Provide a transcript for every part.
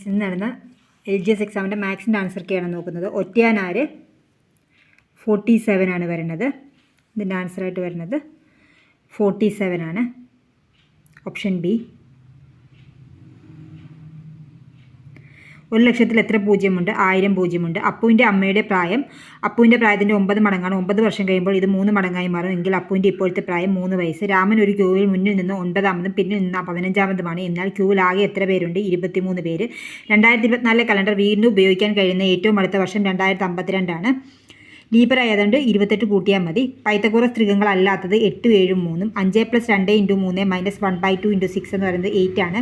ഇന്ന് നടന്ന LGS എക്സാമിൻ്റെ മാത്സിൻ്റെ ആൻസർ കീയാണ് നോക്കുന്നത്. ഒറ്റയാനാര് 47 ആണ് വരുന്നത്. ഇതിൻ്റെ ആൻസറായിട്ട് വരുന്നത് 47 ആണ്. Option B. 1,00,000 എത്ര പൂജ്യമുണ്ട്? 1000 പൂജ്യമുണ്ട്. അപ്പുവിൻ്റെ അമ്മയുടെ പ്രായം അപ്പുവിൻ്റെ പ്രായത്തിൻ്റെ 9 മടങ്ങാണ്. 9 വർഷം കഴിയുമ്പോൾ ഇത് 3 മടങ്ങായി മാറും. എങ്കിൽ അപ്പുവിൻ്റെ ഇപ്പോഴത്തെ പ്രായം 3 വയസ്സ്. രാമൻ ഒരു ക്യൂവിൽ മുന്നിൽ നിന്ന് 9-മതും പിന്നിൽ നിന്ന് 15-മതുമാണ്. എന്നാൽ ക്യൂവിൽ ആകെ എത്ര പേരുണ്ട്? 23 പേര്. 2024 കലണ്ടർ വീണ്ടും ഉപയോഗിക്കാൻ കഴിയുന്ന ഏറ്റവും അടുത്ത വർഷം 2052 ആണ്. ലീബർ ആയതുകൊണ്ട് 28 കൂട്ടിയാൽ മതി. പൈത്തഗോറസ് ത്രികങ്ങളല്ലാത്തത് 8, 7, 3. 5 + 2 × 3 - 1/2 × 6 എന്ന് പറയുന്നത് 8 ആണ്.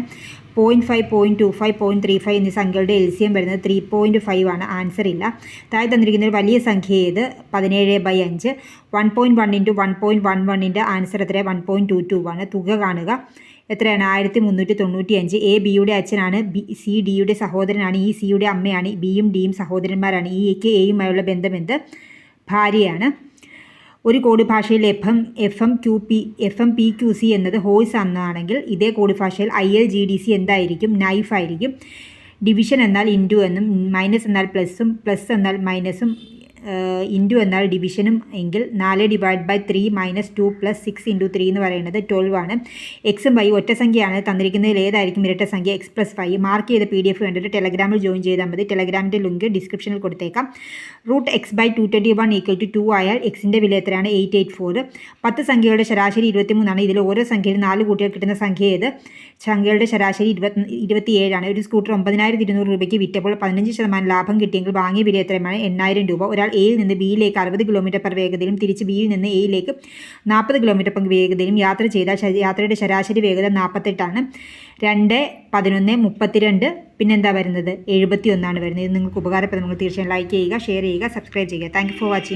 0.5, 0.25, 0.35 എന്നീ സംഖ്യകളുടെ LCM വരുന്നത് 3.5 ആണ്. ആൻസർ ഇല്ല. താഴെ തന്നിരിക്കുന്ന ഒരു വലിയ സംഖ്യ ഏത്? 17/5. 1.1 × 1.11ൻ്റെ ആൻസർ എത്രയാണ്? 1.22 ആണ്. തുക കാണുക. എത്രയാണ്? 1395. എ ബിയുടെ അച്ഛനാണ്. സി ഡിയുടെ സഹോദരനാണ്. ഈ സിയുടെ അമ്മയാണ്. ബിയും ഡിയും സഹോദരന്മാരാണ്. ഈ എക്ക് എയുമായുള്ള ബന്ധം എന്ത്? ഭാര്യയാണ്. ഒരു കോഡ് ഭാഷയിൽ FMPQC എന്നത് ഹോഴ്സ് എന്നാണെങ്കിൽ ഇതേ കോഡ് ഭാഷയിൽ ILGDC എന്തായിരിക്കും? നൈഫ് ആയിരിക്കും. ഡിവിഷൻ എന്നാൽ ഇൻറ്റു എന്നും, മൈനസ് എന്നാൽ പ്ലസും, പ്ലസ് എന്നാൽ മൈനസും, ഇൻറ്റു എന്നാൽ ഡിവിഷനും എങ്കിൽ 4/3 - 2 + 6 × 3 എന്ന് പറയുന്നത് 12 ആണ്. എക്സും വൈ ഒറ്റ സംഖ്യയാണ്. തന്നിരിക്കുന്നതിൽ ഏതായിരിക്കും ഇരട്ട സംഖ്യ? X + 5. മാർക്ക് ചെയ്ത PDF കണ്ടിട്ട് ടെലഗ്രാമിൽ ജോയിൻ ചെയ്താൽ മതി. ടെലഗ്രാമിൻ്റെ ലിങ്ക് ഡിസ്ക്രിപ്ഷനിൽ കൊടുത്തേക്കാം. √x/221 = 2 ആയാൽ എക്സിൻ്റെ വില എത്രയാണ്? 884. 10 സംഖ്യകളുടെ ശരാശരി 23 ആണ്. ഇതിൽ ഓരോ സംഖ്യയിൽ 4 കൂട്ടിയാൽ കിട്ടുന്ന സംഖ്യ ഏത്? സംഖ്യകളുടെ ശരാശരി 27 ആണ്. ഒരു സ്കൂട്ടർ 9200 രൂപയ്ക്ക് വിറ്റപ്പോൾ 15% ലാഭം കിട്ടിയെങ്കിൽ വാങ്ങിയ വില എത്രയാണ്? 8000 രൂപ. ഒരാൾ എയിൽ നിന്ന് ബിയിലേക്ക് 60 km/h വേഗതയിലും തിരിച്ച് ബിയിൽ നിന്ന് എയിലേക്ക് 40 km/h വേഗതയിലും യാത്ര ചെയ്താൽ യാത്രയുടെ ശരാശരി വേഗത 48 ആണ്. 2, 11, 32 പിന്നെന്താ വരുന്നത്? 71 ആണ് വരുന്നത്. ഇത് നിങ്ങൾക്ക് ഉപകാരപ്പെടും. നിങ്ങൾ തീർച്ചയായും ലൈക്ക് ചെയ്യുക, ഷെയർ ചെയ്യുക, സബ്സ്ക്രൈബ് ചെയ്യുക. Thank you for watching.